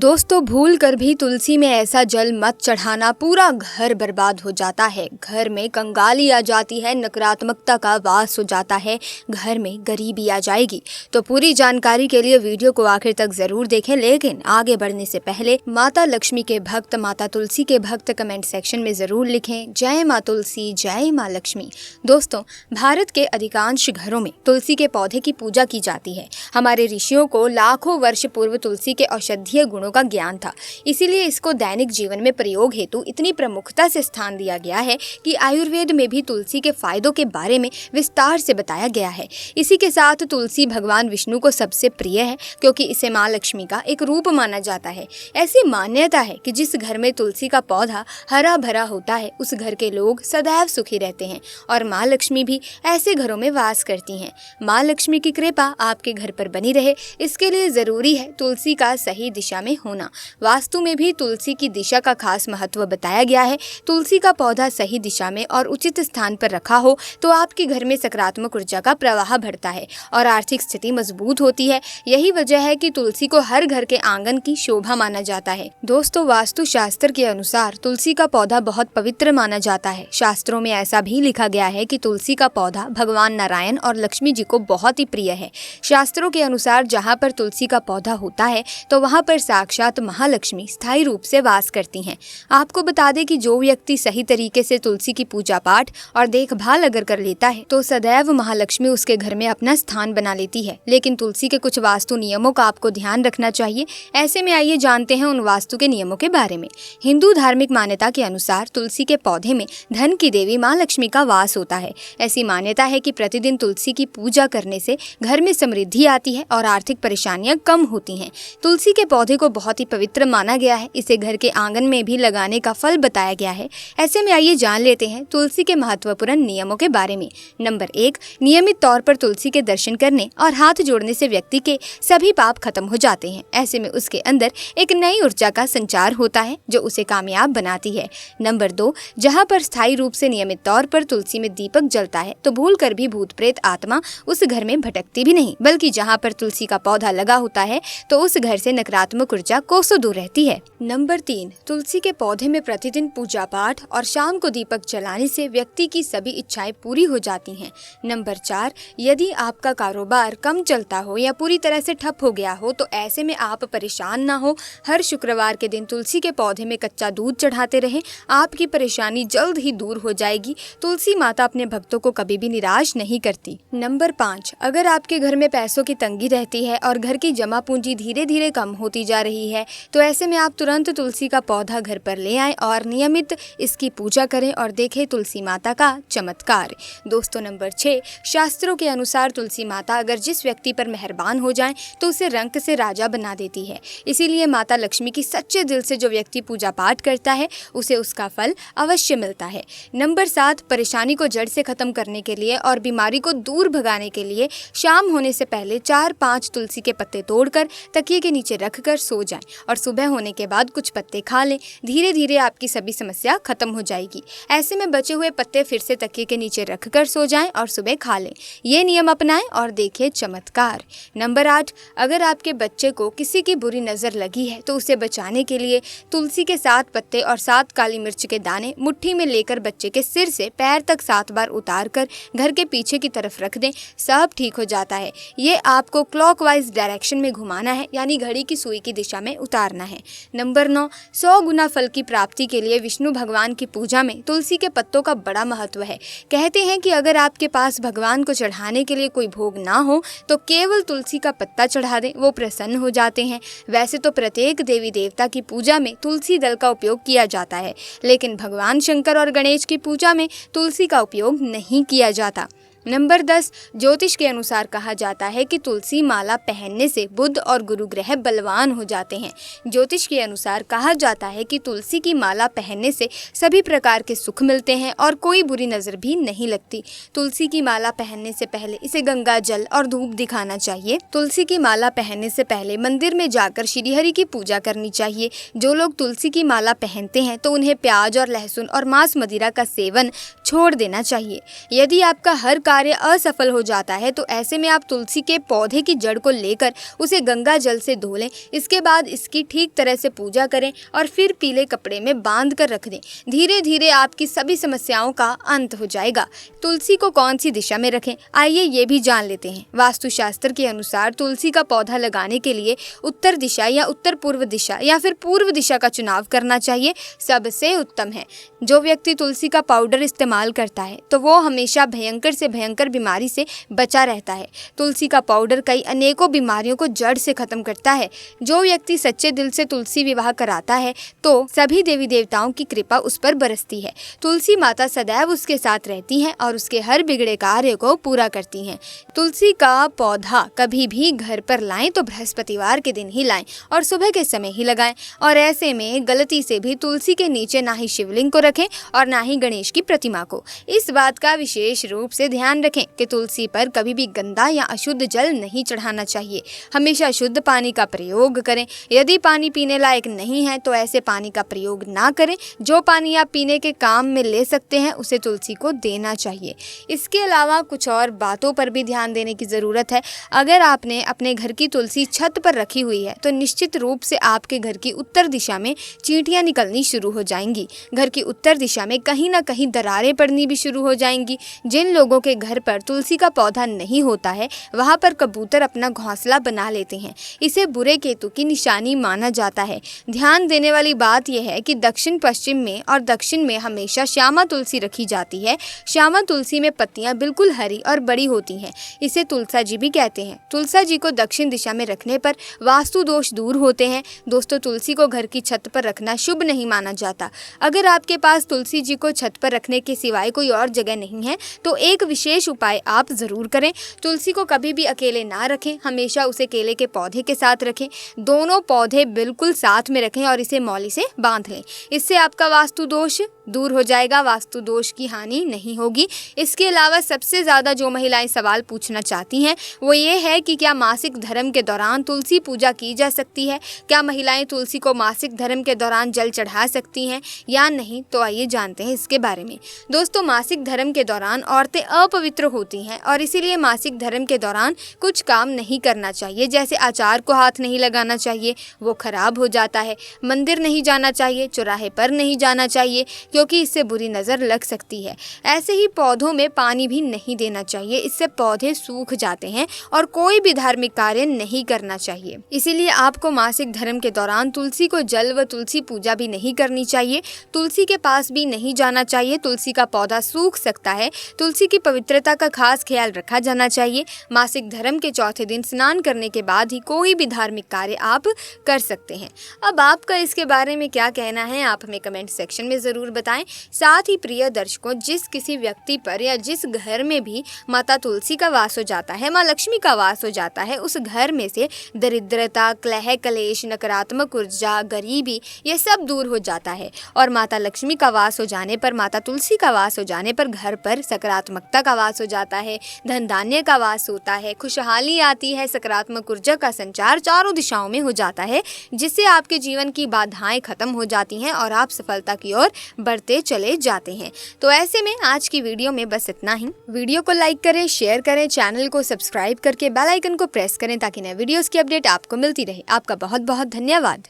दोस्तों, भूल कर भी तुलसी में ऐसा जल मत चढ़ाना, पूरा घर बर्बाद हो जाता है। घर में कंगाली आ जाती है, नकारात्मकता का वास हो जाता है, घर में गरीबी आ जाएगी। तो पूरी जानकारी के लिए वीडियो को आखिर तक जरूर देखें। लेकिन आगे बढ़ने से पहले माता लक्ष्मी के भक्त, माता तुलसी के भक्त कमेंट सेक्शन में जरूर लिखें जय माँ तुलसी, जय माँ लक्ष्मी। दोस्तों, भारत के अधिकांश घरों में तुलसी के पौधे की पूजा की जाती है। हमारे ऋषियों को लाखों वर्ष पूर्व तुलसी के औषधीय गुणों का ज्ञान था, इसीलिए इसको दैनिक जीवन में प्रयोग हेतु इतनी प्रमुखता से स्थान दिया गया है कि आयुर्वेद में भी तुलसी के फायदों के बारे में विस्तार से बताया गया है। इसी के साथ तुलसी भगवान विष्णु को सबसे प्रिय है, क्योंकि इसे माँ लक्ष्मी का एक रूप माना जाता है। ऐसी मान्यता है कि जिस घर में तुलसी का पौधा हरा भरा होता है, उस घर के लोग सदैव सुखी रहते हैं और माँ लक्ष्मी भी ऐसे घरों में वास करती हैं। माँ लक्ष्मी की कृपा आपके घर पर बनी रहे, इसके लिए जरूरी है तुलसी का सही दिशा में होना। वास्तु में भी तुलसी की दिशा का खास महत्व बताया गया है। तुलसी का पौधा सही दिशा में और उचित स्थान पर रखा हो तो आपके घर में सकारात्मक ऊर्जा का प्रवाह बढ़ता है और आर्थिक स्थिति मजबूत होती है। यही वजह है कि तुलसी को हर घर के आंगन की शोभा माना जाता है। दोस्तों, वास्तु शास्त्र के अनुसार तुलसी का पौधा बहुत पवित्र माना जाता है। शास्त्रों में ऐसा भी लिखा गया है कि तुलसी का पौधा भगवान नारायण और लक्ष्मी जी को बहुत ही प्रिय है। शास्त्रों के अनुसार जहाँ पर तुलसी का पौधा होता है तो वहाँ पर साक्षात महालक्ष्मी स्थायी रूप से वास करती हैं। आपको बता दें कि जो व्यक्ति सही तरीके से तुलसी की पूजा पाठ और देखभाल अगर कर लेता है तो सदैव महालक्ष्मी उसके घर में अपना स्थान बना लेती है। लेकिन तुलसी के कुछ वास्तु नियमों का आपको ध्यान रखना चाहिए। ऐसे में आइए जानते हैं उन वास्तु के नियमों के बारे में। हिंदू धार्मिक मान्यता के अनुसार तुलसी के पौधे में धन की देवी माँ लक्ष्मी का वास होता है। ऐसी मान्यता है कि प्रतिदिन तुलसी की पूजा करने से घर में समृद्धि आती है और आर्थिक परेशानियां कम होती हैं। तुलसी के पौधे को बहुत ही पवित्र माना गया है। इसे घर के आंगन में भी लगाने का फल बताया गया है। ऐसे में आइए जान लेते हैं तुलसी के महत्वपूर्ण नियमों के बारे में। नंबर 1, नियमित तौर पर तुलसी के दर्शन करने और हाथ जोड़ने से व्यक्ति के सभी पाप खत्म हो जाते हैं। ऐसे में उसके अंदर एक नई ऊर्जा का संचार होता है जो उसे कामयाब बनाती है। नंबर 2, जहाँ पर स्थायी रूप से नियमित तौर पर तुलसी में दीपक जलता है तो भूल कर भी भूत प्रेत आत्मा उस घर में भटकती भी नहीं, बल्कि जहाँ पर तुलसी का पौधा लगा होता है तो उस घर से नकारात्मक ऊर्जा कोसों दूर रहती है। नंबर 3, तुलसी के पौधे में प्रतिदिन पूजा पाठ और शाम को दीपक जलाने से व्यक्ति की सभी इच्छाएं पूरी हो जाती हैं। नंबर 4, यदि आपका कारोबार कम चलता हो या पूरी तरह से ठप हो गया हो तो ऐसे में आप परेशान ना हो। हर शुक्रवार के दिन तुलसी के पौधे में कच्चा दूध चढ़ाते रहें, आपकी परेशानी जल्द ही दूर हो जाएगी। तुलसी माता अपने भक्तों को कभी भी निराश नहीं करती। नंबर 5, अगर आपके घर में पैसों की तंगी रहती है और घर की जमा पूंजी धीरे धीरे कम होती जा रही है तो ऐसे में आप तुरंत तुलसी का पौधा घर पर ले आएं और नियमित इसकी पूजा करें और देखें तुलसी माता का चमत्कार। दोस्तों, नंबर 6, शास्त्रों के अनुसार तुलसी माता अगर जिस व्यक्ति पर मेहरबान हो जाएं तो उसे रंक से राजा बना देती है। इसीलिए माता लक्ष्मी की सच्चे दिल से जो व्यक्ति पूजा पाठ करता है उसे उसका फल अवश्य मिलता है। नंबर 7, परेशानी को जड़ से खत्म करने के लिए और बीमारी को दूर भगाने के लिए शाम होने से पहले 4-5 तुलसी के पत्ते तोड़कर तकिए के नीचे रखकर सो जाएं और सुबह होने के बाद कुछ पत्ते खा लें। धीरे धीरे आपकी सभी समस्या खत्म हो जाएगी। ऐसे में बचे हुए पत्ते फिर से तकिए के नीचे रखकर सो जाएं और सुबह खा लें। ये नियम अपनाएं और देखिए चमत्कार। नंबर 8, अगर आपके बच्चे को किसी की बुरी नज़र लगी है तो उसे बचाने के लिए तुलसी के 7 पत्ते और 7 काली मिर्च के दाने मुट्ठी में लेकर बच्चे के सिर से पैर तक 7 बार उतार कर घर के पीछे की तरफ रख दें, सब ठीक हो जाता है। ये आपको क्लॉकवाइज डायरेक्शन में घुमाना है, यानी घड़ी की सुई की दिशा में उतारना है। नंबर 9, 100 गुना फल की प्राप्ति के लिए विष्णु भगवान की पूजा में तुलसी के पत्तों का बड़ा महत्व है। कहते हैं कि अगर आपके पास भगवान को चढ़ाने के लिए कोई भोग ना हो तो केवल तुलसी का पत्ता चढ़ा दें, वो प्रसन्न हो जाते हैं। वैसे तो प्रत्येक देवी देवता की पूजा में तुलसी दल का उपयोग किया जाता है, लेकिन भगवान शंकर और गणेश की पूजा में तुलसी का उपयोग नहीं किया जाता। नंबर 10, ज्योतिष के अनुसार कहा जाता है कि तुलसी माला पहनने से बुध और गुरु ग्रह बलवान हो जाते हैं। ज्योतिष के अनुसार कहा जाता है कि तुलसी की माला पहनने से सभी प्रकार के सुख मिलते हैं और कोई बुरी नज़र भी नहीं लगती। तुलसी की माला पहनने से पहले इसे गंगा जल और धूप दिखाना चाहिए। तुलसी की माला पहनने से पहले मंदिर में जाकर श्रीहरि की पूजा करनी चाहिए। जो लोग तुलसी की माला पहनते हैं तो उन्हें प्याज और लहसुन और मांस मदिरा का सेवन छोड़ देना चाहिए। यदि आपका हर कार्य असफल हो जाता है तो ऐसे में आप तुलसी के पौधे की जड़ को लेकर उसे गंगा जल से धो लें। इसके बाद इसकी ठीक तरह से पूजा करें और फिर पीले कपड़े में बांध कर रख दें। धीरे धीरे आपकी सभी समस्याओं का अंत हो जाएगा। तुलसी को कौन सी दिशा में रखें, आइए ये भी जान लेते हैं। वास्तुशास्त्र के अनुसार तुलसी का पौधा लगाने के लिए उत्तर दिशा या उत्तर पूर्व दिशा या फिर पूर्व दिशा का चुनाव करना चाहिए, सबसे उत्तम है। जो व्यक्ति तुलसी का पाउडर इस्तेमाल करता है तो वो हमेशा भयंकर से भयंकर बीमारी से बचा रहता है। तुलसी का पाउडर कई अनेकों बीमारियों को जड़ से खत्म करता है। जो व्यक्ति सच्चे दिल से तुलसी विवाह कराता है तो सभी देवी देवताओं की कृपा उस पर बरसती है। तुलसी माता सदैव उसके साथ रहती हैं और उसके हर बिगड़े कार्य को पूरा करती हैं। तुलसी का पौधा कभी भी घर पर लाएं तो बृहस्पतिवार के दिन ही लाएं और सुबह के समय ही लगाएं। और ऐसे में गलती से भी तुलसी के नीचे ना ही शिवलिंग को रखें और ना ही गणेश की प्रतिमा को। इस बात का विशेष रूप से ध्यान रखें कि तुलसी पर कभी भी गंदा या अशुद्ध जल नहीं चढ़ाना चाहिए। हमेशा शुद्ध पानी का प्रयोग करें। यदि पानी पीने लायक नहीं है तो ऐसे पानी का प्रयोग ना करें। जो पानी आप पीने के काम में ले सकते हैं उसे तुलसी को देना चाहिए। इसके अलावा कुछ और बातों पर भी ध्यान देने की ज़रूरत है। अगर आपने अपने घर की तुलसी छत पर रखी हुई है तो निश्चित रूप से आपके घर की उत्तर दिशा में चींटियां निकलनी शुरू हो जाएंगी। घर की उत्तर दिशा में कहीं ना कहीं दरारें पड़नी भी शुरू हो जाएंगी। जिन लोगों के घर पर तुलसी का पौधा नहीं होता है वहां पर कबूतर अपना घोंसला बना लेते हैं। इसे बुरे केतु की निशानी माना जाता है। ध्यान देने वाली बात यह है कि दक्षिण पश्चिम में और दक्षिण में हमेशा श्यामा तुलसी रखी जाती है। श्यामा तुलसी में पत्तियां बिल्कुल हरी और बड़ी होती हैं। इसे तुलसा जी भी कहते हैं। तुलसा जी को दक्षिण दिशा में रखने पर वास्तु दोष दूर होते हैं। दोस्तों, तुलसी को घर की छत पर रखना शुभ नहीं माना जाता। अगर आपके पास तुलसी जी को छत पर रखने के सिवाय कोई और जगह नहीं है तो एक विशेष उपाय आप जरूर करें। तुलसी को कभी भी अकेले ना रखें, हमेशा उसे केले के पौधे के साथ रखें। दोनों पौधे बिल्कुल साथ में रखें और इसे मौली से बांध लें। इससे आपका वास्तु दोष दूर हो जाएगा, वास्तु दोष की हानि नहीं होगी। इसके अलावा सबसे ज़्यादा जो महिलाएं सवाल पूछना चाहती हैं वो ये है कि क्या मासिक धर्म के दौरान तुलसी पूजा की जा सकती है, क्या महिलाएं तुलसी को मासिक धर्म के दौरान जल चढ़ा सकती हैं या नहीं। तो आइए जानते हैं इसके बारे में। दोस्तों, मासिक धर्म के दौरान औरतें अपवित्र होती हैं और इसीलिए मासिक धर्म के दौरान कुछ काम नहीं करना चाहिए। जैसे आचार को हाथ नहीं लगाना चाहिए, वो खराब हो जाता है। मंदिर नहीं जाना चाहिए, चौराहे पर नहीं जाना चाहिए क्योंकि इससे बुरी नज़र लग सकती है। ऐसे ही पौधों में पानी भी नहीं देना चाहिए, इससे पौधे सूख जाते हैं और कोई भी धार्मिक कार्य नहीं करना चाहिए। इसीलिए आपको मासिक धर्म के दौरान तुलसी को जल व तुलसी पूजा भी नहीं करनी चाहिए। तुलसी के पास भी नहीं जाना चाहिए, तुलसी का पौधा सूख सकता है। तुलसी की पवित्रता का खास ख्याल रखा जाना चाहिए। मासिक धर्म के चौथे दिन स्नान करने के बाद ही कोई भी धार्मिक कार्य आप कर सकते हैं। अब आपका इसके बारे में क्या कहना है, आप हमें कमेंट सेक्शन में ज़रूर बताएं। साथ ही प्रिय दर्शकों, जिस किसी व्यक्ति पर या जिस घर में भी माता तुलसी का वास हो जाता है, माँ लक्ष्मी का वास हो जाता है, उस घर में से दरिद्रता, कलह कलेश, नकारात्मक ऊर्जा, गरीबी ये सब दूर हो जाता है। और माता लक्ष्मी का वास हो जाने पर, माता तुलसी का वास हो जाने पर घर पर सकारात्मकता का वास हो जाता है, धन धान्य का वास होता है, खुशहाली आती है, सकारात्मक ऊर्जा का संचार चारों दिशाओं में हो जाता है, जिससे आपके जीवन की बाधाएं खत्म हो जाती हैं और आप सफलता की ओर बढ़ते चले जाते हैं। तो ऐसे में आज की वीडियो में बस इतना ही। वीडियो को लाइक करें, शेयर करें, चैनल को सब्सक्राइब करके बेल आइकन को प्रेस करें ताकि नए वीडियोस की अपडेट आपको मिलती रहे। आपका बहुत बहुत धन्यवाद।